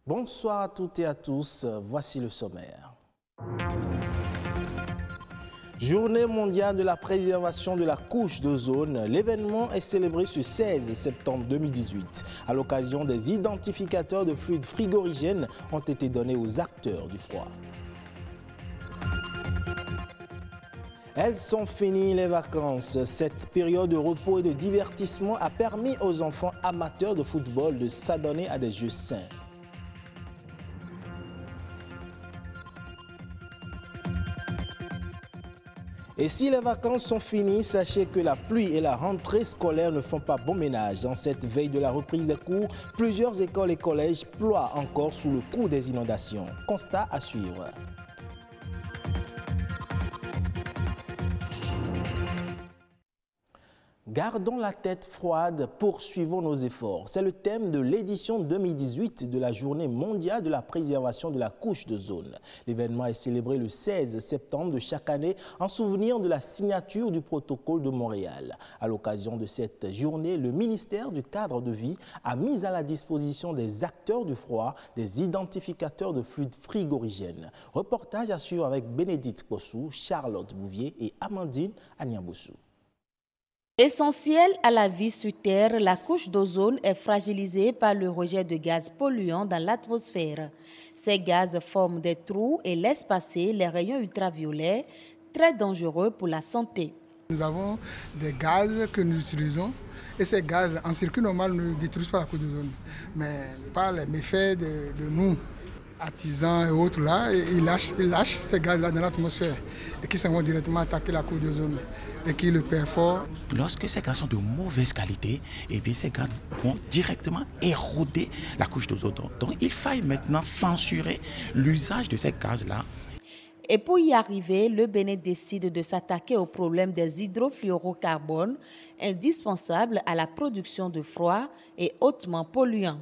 Bonsoir à toutes et à tous, voici le sommaire. Journée mondiale de la préservation de la couche d'ozone. L'événement est célébré ce 16 septembre 2018. À l'occasion, des identificateurs de fluides frigorigènes ont été donnés aux acteurs du froid. Elles sont finies les vacances. Cette période de repos et de divertissement a permis aux enfants amateurs de football de s'adonner à des jeux sains. Et si les vacances sont finies, sachez que la pluie et la rentrée scolaire ne font pas bon ménage. En cette veille de la reprise des cours, plusieurs écoles et collèges ploient encore sous le coup des inondations. Constat à suivre. Gardons la tête froide, poursuivons nos efforts. C'est le thème de l'édition 2018 de la Journée mondiale de la préservation de la couche d'ozone. L'événement est célébré le 16 septembre de chaque année en souvenir de la signature du protocole de Montréal. À l'occasion de cette journée, le ministère du Cadre de vie a mis à la disposition des acteurs du froid des identificateurs de fluides frigorigènes. Reportage à suivre avec Bénédicte Kossou, Charlotte Bouvier et Amandine Agnamboussou. Essentielle à la vie sur Terre, la couche d'ozone est fragilisée par le rejet de gaz polluants dans l'atmosphère. Ces gaz forment des trous et laissent passer les rayons ultraviolets, très dangereux pour la santé. Nous avons des gaz que nous utilisons et ces gaz en circuit normal ne détruisent pas la couche d'ozone. Mais par les méfaits de nous, artisans et autres là, ils lâchent ces gaz-là dans l'atmosphère et qui s'en vont directement attaquer la couche d'ozone et qui le perforent. Lorsque ces gaz sont de mauvaise qualité, eh bien ces gaz vont directement éroder la couche d'ozone. Donc il faille maintenant censurer l'usage de ces gaz-là. Et pour y arriver, le Bénin décide de s'attaquer au problème des hydrofluorocarbones, indispensables à la production de froid et hautement polluants.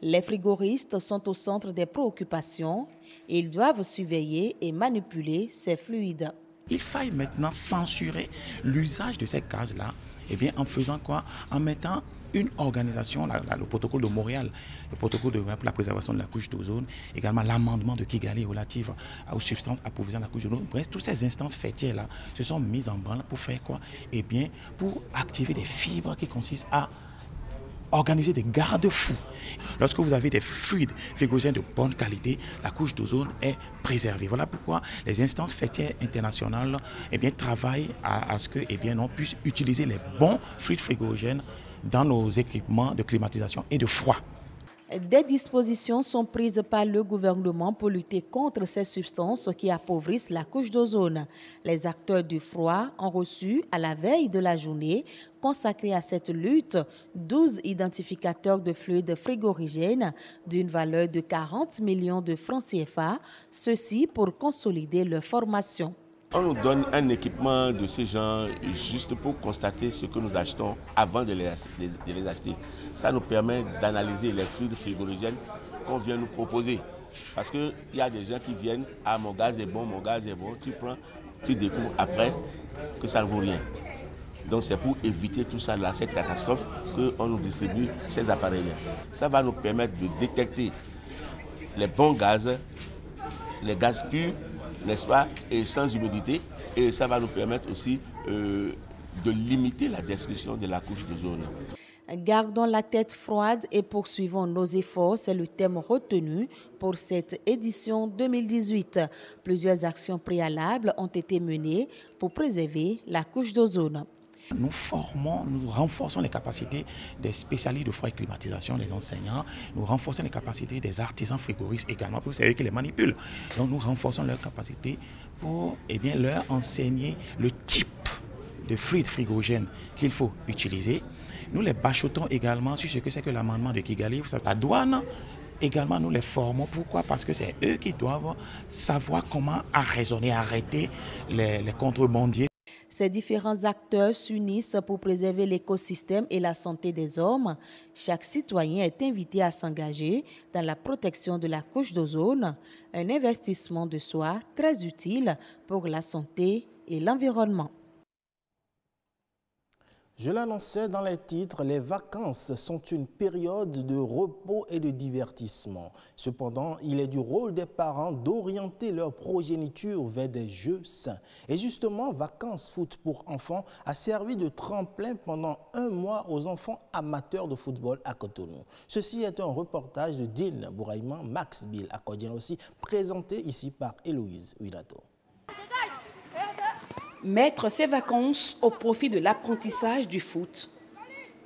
Les frigoristes sont au centre des préoccupations et ils doivent surveiller et manipuler ces fluides. Il faille maintenant censurer l'usage de ces gaz-là, eh bien en faisant quoi? En mettant une organisation, le protocole de Montréal, le protocole de la préservation de la couche d'ozone, également l'amendement de Kigali relatif aux substances approvisionnant la couche d'ozone. Bref, toutes ces instances fêtières-là se sont mises en branle pour faire quoi? Eh bien, pour activer des fibres qui consistent à organiser des garde-fous. Lorsque vous avez des fluides frigorigènes de bonne qualité, la couche d'ozone est préservée. Voilà pourquoi les instances fêtières internationales eh bien, travaillent à ce que eh bien, on puisse utiliser les bons fluides frigorigènes dans nos équipements de climatisation et de froid. Des dispositions sont prises par le gouvernement pour lutter contre ces substances qui appauvrissent la couche d'ozone. Les acteurs du froid ont reçu, à la veille de la journée consacrée à cette lutte, 12 identificateurs de fluides frigorigènes d'une valeur de 40 millions de francs CFA, ceci pour consolider leur formation. On nous donne un équipement de ce genre juste pour constater ce que nous achetons avant de les acheter. Ça nous permet d'analyser les fluides frigorigènes qu'on vient nous proposer. Parce qu'il y a des gens qui viennent, ah mon gaz est bon, tu prends, tu découvres après que ça ne vaut rien. Donc c'est pour éviter tout ça, là, cette catastrophe, qu'on nous distribue ces appareils-là. Ça va nous permettre de détecter les bons gaz, les gaz purs, n'est-ce pas, et sans humidité, et ça va nous permettre aussi de limiter la destruction de la couche d'ozone. Gardons la tête froide et poursuivons nos efforts, c'est le thème retenu pour cette édition 2018. Plusieurs actions préalables ont été menées pour préserver la couche d'ozone. Nous renforçons les capacités des spécialistes de froid et climatisation, les enseignants. Nous renforçons les capacités des artisans frigoristes également, parce que c'est eux qui les manipulent. Donc nous renforçons leurs capacités pour leur enseigner le type de fluide frigorigène qu'il faut utiliser. Nous les bachotons également sur ce que c'est que l'amendement de Kigali. La douane, également, nous les formons. Pourquoi? Parce que c'est eux qui doivent savoir comment arraisonner, arrêter les contrebandiers. Ces différents acteurs s'unissent pour préserver l'écosystème et la santé des hommes. Chaque citoyen est invité à s'engager dans la protection de la couche d'ozone, un investissement de soi très utile pour la santé et l'environnement. Je l'annonçais dans les titres, les vacances sont une période de repos et de divertissement. Cependant, il est du rôle des parents d'orienter leur progéniture vers des jeux sains. Et justement, Vacances Foot pour enfants a servi de tremplin pendant un mois aux enfants amateurs de football à Cotonou. Ceci est un reportage de Dean Bouraïman, Max Bill, accordien aussi, présenté ici par Héloïse Huinato. Mettre ses vacances au profit de l'apprentissage du foot.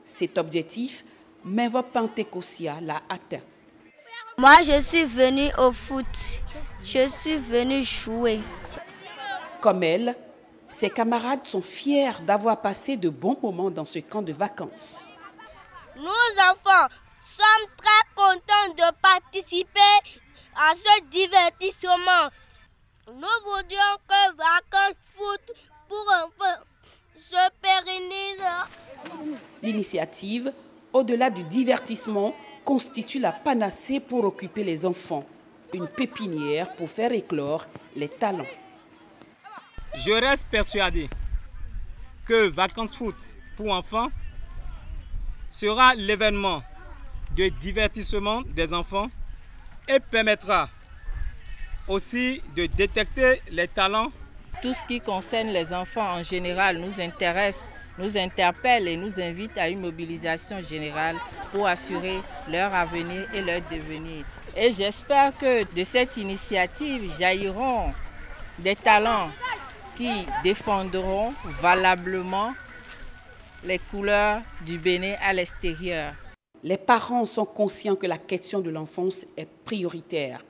Cet objectif, Meva Pentecosia l'a atteint. Moi, je suis venue au foot. Je suis venue jouer. Comme elle, ses camarades sont fiers d'avoir passé de bons moments dans ce camp de vacances. Nous, enfants, sommes très contents de participer à ce divertissement. Nous voudrions que Vacances Foot pour enfants se pérennise. L'initiative, au-delà du divertissement, constitue la panacée pour occuper les enfants. Une pépinière pour faire éclore les talents. Je reste persuadé que Vacances Foot pour enfants sera l'événement de divertissement des enfants et permettra aussi de détecter les talents. Tout ce qui concerne les enfants en général nous intéresse, nous interpelle et nous invite à une mobilisation générale pour assurer leur avenir et leur devenir. Et j'espère que de cette initiative jailliront des talents qui défendront valablement les couleurs du Bénin à l'extérieur. Les parents sont conscients que la question de l'enfance est prioritaire.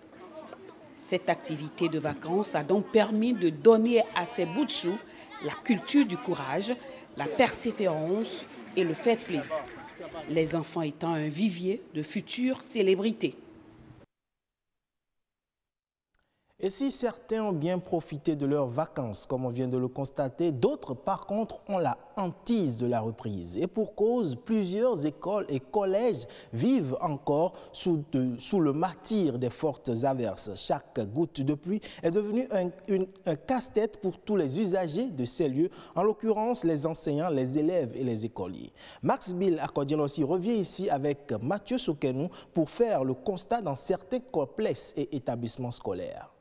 Cette activité de vacances a donc permis de donner à ces bouts de chou la culture du courage, la persévérance et le fair play. Les enfants étant un vivier de futures célébrités. Et si certains ont bien profité de leurs vacances, comme on vient de le constater, d'autres, par contre, ont la hantise de la reprise. Et pour cause, plusieurs écoles et collèges vivent encore sous le martyre des fortes averses. Chaque goutte de pluie est devenue un casse-tête pour tous les usagers de ces lieux, en l'occurrence les enseignants, les élèves et les écoliers. Max Bill Accordien aussi revient ici avec Mathieu Soukenou pour faire le constat dans certains complexes et établissements scolaires.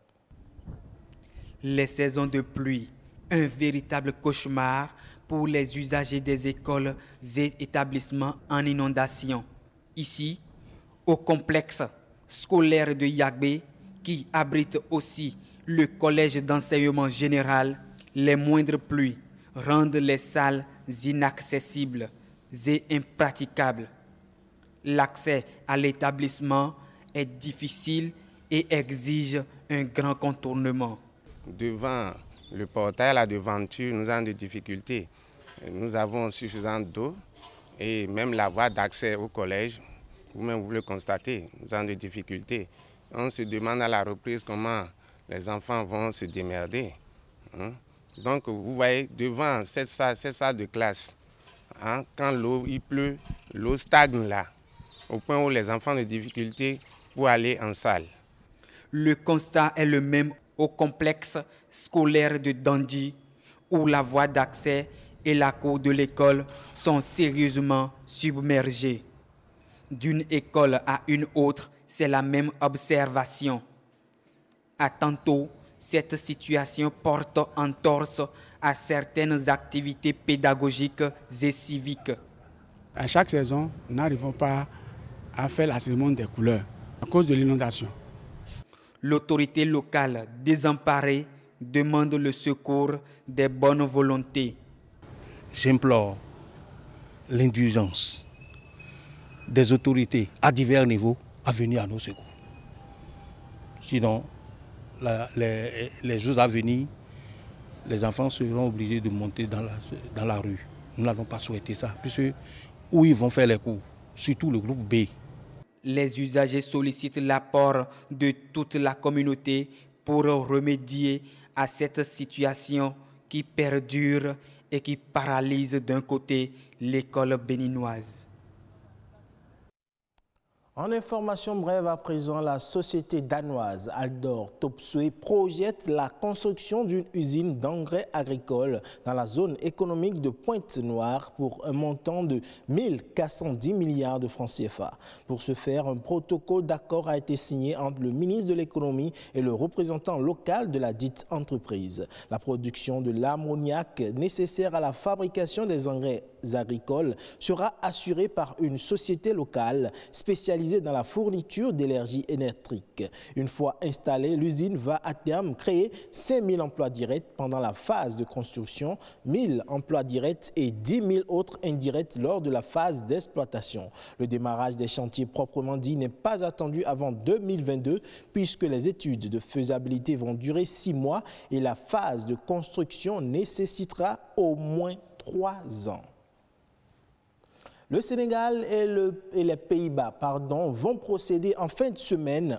Les saisons de pluie, un véritable cauchemar pour les usagers des écoles et établissements en inondation. Ici, au complexe scolaire de Yagbe, qui abrite aussi le collège d'enseignement général, les moindres pluies rendent les salles inaccessibles et impraticables. L'accès à l'établissement est difficile et exige un grand contournement. Devant le portail, la devanture, nous avons des difficultés. Nous avons suffisamment d'eau et même la voie d'accès au collège, vous-même vous le constatez, nous avons des difficultés. On se demande à la reprise comment les enfants vont se démerder. Donc vous voyez, devant cette salle de classe, quand il pleut, l'eau stagne là, au point où les enfants ont des difficultés pour aller en salle. Le constat est le même au complexe scolaire de Dandi, où la voie d'accès et la cour de l'école sont sérieusement submergées. D'une école à une autre, c'est la même observation. À tantôt, cette situation porte entorse à certaines activités pédagogiques et civiques. À chaque saison, nous n'arrivons pas à faire la cérémonie des couleurs à cause de l'inondation. L'autorité locale désemparée demande le secours des bonnes volontés. J'implore l'indulgence des autorités à divers niveaux à venir à nos secours. Sinon, les jours à venir, les enfants seront obligés de monter dans la rue. Nous n'allons pas souhaiter ça, puisque où ils vont faire les cours, surtout le groupe B. Les usagers sollicitent l'apport de toute la communauté pour remédier à cette situation qui perdure et qui paralyse d'un côté l'école béninoise. En information brève à présent, la société danoise Aldor Topsoe projette la construction d'une usine d'engrais agricoles dans la zone économique de Pointe-Noire pour un montant de 1410 milliards de francs CFA. Pour ce faire, un protocole d'accord a été signé entre le ministre de l'économie et le représentant local de la dite entreprise. La production de l'ammoniac nécessaire à la fabrication des engrais agricoles sera assurée par une société locale spécialisée dans la fourniture d'énergie électrique. Une fois installée, l'usine va à terme créer 5000 emplois directs pendant la phase de construction, 1000 emplois directs et 10 000 autres indirects lors de la phase d'exploitation. Le démarrage des chantiers proprement dit n'est pas attendu avant 2022 puisque les études de faisabilité vont durer 6 mois et la phase de construction nécessitera au moins 3 ans. Le Sénégal et les Pays-Bas vont procéder en fin de semaine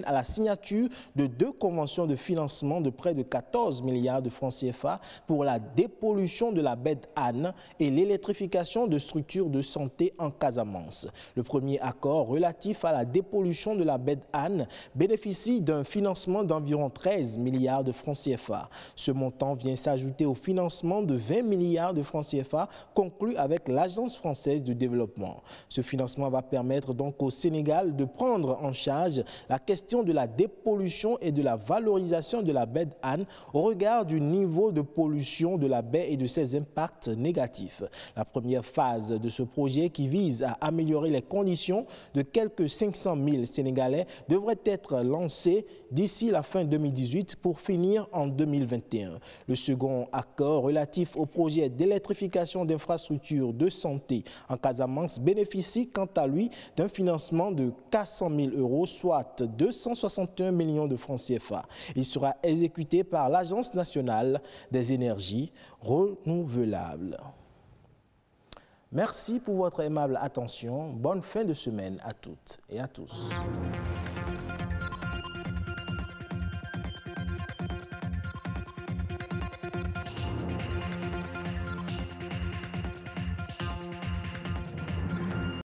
à la signature de 2 conventions de financement de près de 14 milliards de francs CFA pour la dépollution de la baie d'Anne et l'électrification de structures de santé en Casamance. Le premier accord relatif à la dépollution de la baie d'Anne bénéficie d'un financement d'environ 13 milliards de francs CFA. Ce montant vient s'ajouter au financement de 20 milliards de francs CFA conclu avec l'Agence française de développement. Ce financement va permettre donc au Sénégal de prendre en charge la question de la dépollution et de la valorisation de la baie d'Anne au regard du niveau de pollution de la baie et de ses impacts négatifs. La première phase de ce projet qui vise à améliorer les conditions de quelques 500 000 Sénégalais devrait être lancée d'ici la fin 2018 pour finir en 2021. Le second accord relatif au projet d'électrification d'infrastructures de santé en Casamance bénéficie quant à lui d'un financement de 400 000 euros, soit 261 millions de francs CFA. Il sera exécuté par l'Agence nationale des énergies renouvelables. Merci pour votre aimable attention. Bonne fin de semaine à toutes et à tous.